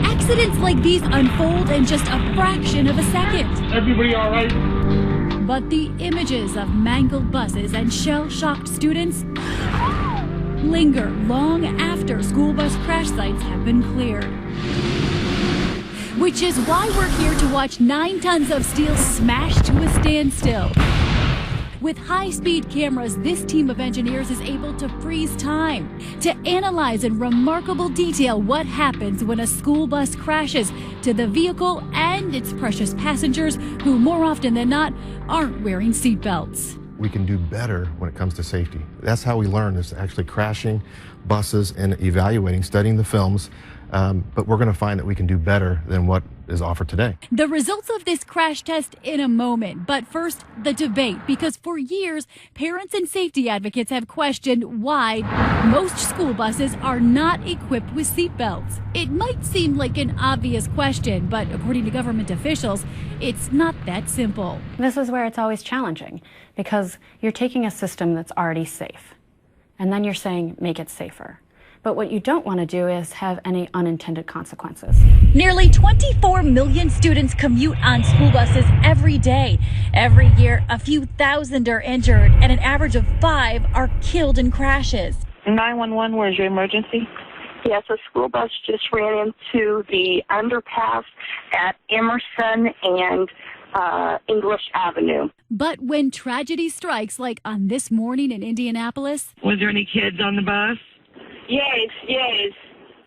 Accidents like these unfold in just a fraction of a second. Everybody all right? But the images of mangled buses and shell-shocked students linger long after school bus crash sites have been cleared. Which is why we're here to watch 9 tons of steel smash to a standstill. With high-speed cameras, this team of engineers is able to freeze time, to analyze in remarkable detail what happens when a school bus crashes to the vehicle and its precious passengers who, more often than not, aren't wearing seatbelts. We can do better when it comes to safety. That's how we learn, is actually crashing buses and evaluating, studying the films. But we're going to find that we can do better than what is offered today. The results of this crash test in a moment. But first, the debate, because for years, parents and safety advocates have questioned why most school buses are not equipped with seatbelts. It might seem like an obvious question, but according to government officials, it's not that simple. This is where it's always challenging, because you're taking a system that's already safe, and then you're saying, make it safer. But what you don't want to do is have any unintended consequences. Nearly 24 million students commute on school buses every day. Every year, a few thousand are injured, and an average of 5 are killed in crashes. 911, where's your emergency? Yes, a school bus just ran into the underpass at Emerson and English Avenue. But when tragedy strikes, like on this morning in Indianapolis... Was there any kids on the bus? Yes.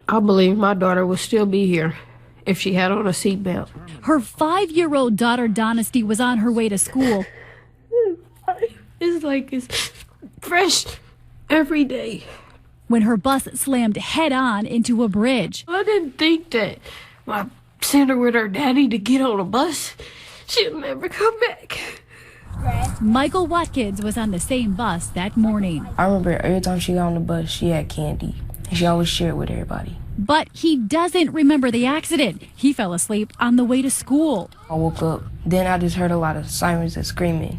I believe my daughter would still be here if she had on a seatbelt. Her 5-year-old daughter, Donesty, was on her way to school. It's like it's fresh every day. When her bus slammed head-on into a bridge. I didn't think that I sent her with her daddy to get on a bus. She'll never come back. Michael Watkins was on the same bus that morning. I remember every time she got on the bus, she had candy. And she always shared with everybody. But he doesn't remember the accident. He fell asleep on the way to school. I woke up. Then I just heard a lot of sirens and screaming.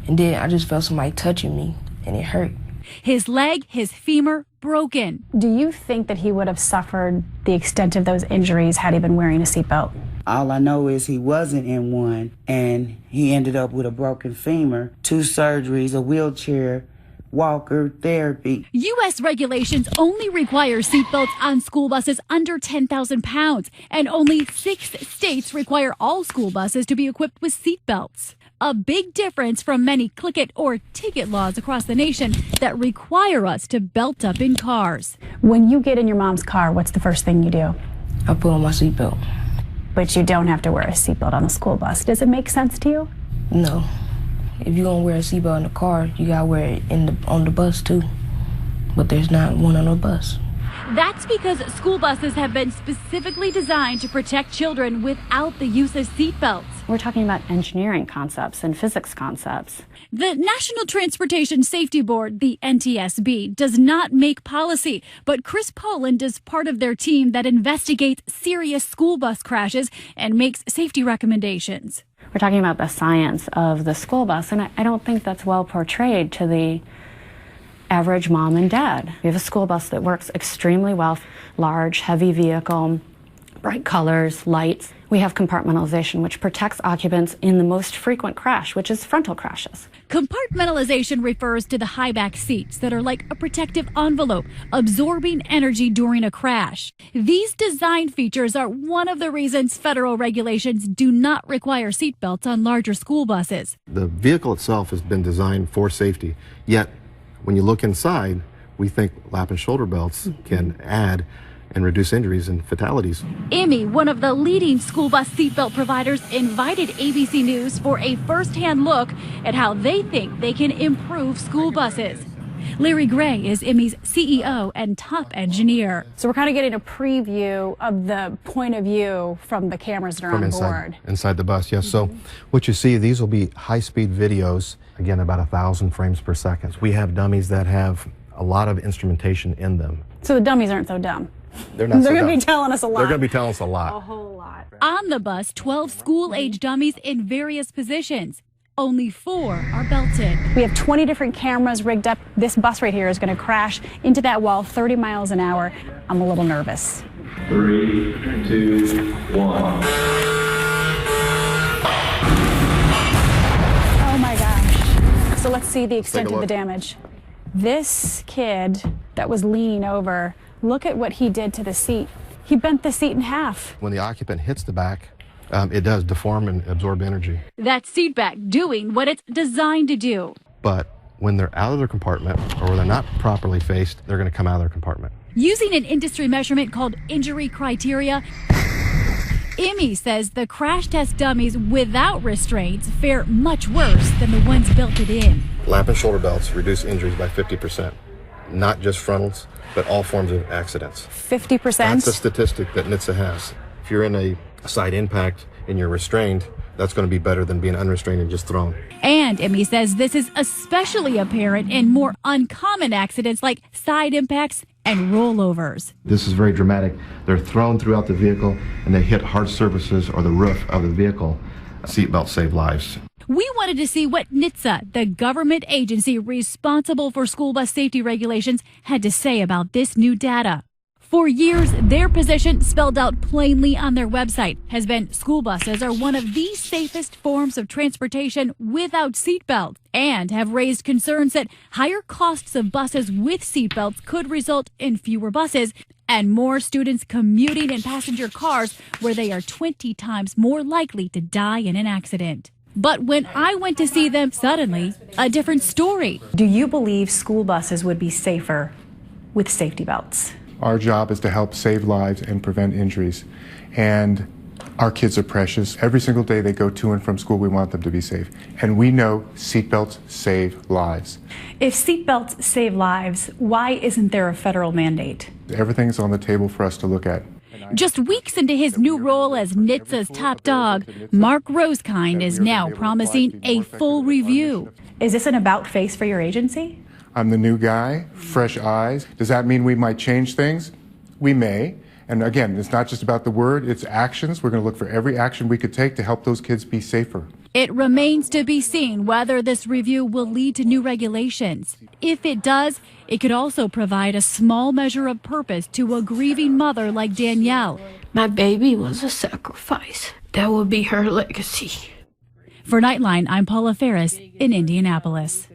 And then I just felt somebody touching me, and it hurt. His leg, his femur, broken. Do you think that he would have suffered the extent of those injuries had he been wearing a seatbelt? All I know is he wasn't in one, and he ended up with a broken femur, 2 surgeries, a wheelchair, walker, therapy. U.S. regulations only require seatbelts on school buses under 10,000 pounds, and only 6 states require all school buses to be equipped with seatbelts. A big difference from many click-it or ticket laws across the nation that require us to belt up in cars. When you get in your mom's car, what's the first thing you do? I put on my seatbelt. But you don't have to wear a seatbelt on a school bus. Does it make sense to you? No. If you're going to wear a seatbelt in the car, you got to wear it on the bus, too. But there's not one on the bus. That's because school buses have been specifically designed to protect children without the use of seatbelts. We're talking about engineering concepts and physics concepts. The National Transportation Safety Board, the NTSB, does not make policy, but Chris Poland is part of their team that investigates serious school bus crashes and makes safety recommendations. We're talking about the science of the school bus, and I don't think that's well portrayed to the average mom and dad. We have a school bus that works extremely well, large, heavy vehicle, bright colors, lights. We have compartmentalization, which protects occupants in the most frequent crash, which is frontal crashes. Compartmentalization refers to the high back seats that are like a protective envelope, absorbing energy during a crash. These design features are one of the reasons federal regulations do not require seatbelts on larger school buses. The vehicle itself has been designed for safety, yet when you look inside, we think lap and shoulder belts can add and reduce injuries and fatalities. IMI, one of the leading school bus seatbelt providers, invited ABC News for a first-hand look at how they think they can improve school buses. Larry Gray is IMI's CEO and top engineer. So we're kind of getting a preview of the point of view from the cameras that are on board. Inside the bus, yes. So what you see, these will be high-speed videos, again, about 1,000 frames per second. We have dummies that have a lot of instrumentation in them. So the dummies aren't so dumb. They're not They're going to be telling us a lot. They're going to be telling us a lot. A whole lot. On the bus, 12 school-age dummies in various positions. only 4 are belted. We have 20 different cameras rigged up. This bus right here is going to crash into that wall 30 miles an hour. I'm a little nervous. 3, 2, 1. Oh my gosh. So let's see the extent of the damage. This kid that was leaning over, look at what he did to the seat. He bent the seat in half. When the occupant hits the back, it does deform and absorb energy. That seat back doing what it's designed to do. But when they're out of their compartment or when they're not properly faced, they're going to come out of their compartment. Using an industry measurement called injury criteria, Emmy says the crash test dummies without restraints fare much worse than the ones belted in. Lap and shoulder belts reduce injuries by 50%. Not just frontals, but all forms of accidents. 50%? That's a statistic that NHTSA has. If you're in a side impact and you're restrained, that's going to be better than being unrestrained and just thrown. And Emmy says this is especially apparent in more uncommon accidents like side impacts and rollovers. This is very dramatic. They're thrown throughout the vehicle and they hit hard surfaces or the roof of the vehicle. Seatbelts save lives. We wanted to see what NHTSA, the government agency responsible for school bus safety regulations, had to say about this new data. For years, their position, spelled out plainly on their website, has been school buses are one of the safest forms of transportation without seatbelts, and have raised concerns that higher costs of buses with seatbelts could result in fewer buses and more students commuting in passenger cars where they are 20 times more likely to die in an accident. But when I went to see them, suddenly, a different story. Do you believe school buses would be safer with safety belts? Our job is to help save lives and prevent injuries. And our kids are precious. Every single day they go to and from school, we want them to be safe. And we know seatbelts save lives. If seatbelts save lives, why isn't there a federal mandate? Everything's on the table for us to look at. Just weeks into his new role as NHTSA's top dog, Mark Rosekind is now promising a full review. Is this an about face for your agency? I'm the new guy, fresh eyes. Does that mean we might change things? We may. And again, it's not just about the word, it's actions. We're going to look for every action we could take to help those kids be safer. It remains to be seen whether this review will lead to new regulations. If it does, it could also provide a small measure of purpose to a grieving mother like Danielle. My baby was a sacrifice. That will be her legacy. For Nightline, I'm Paula Ferris in Indianapolis.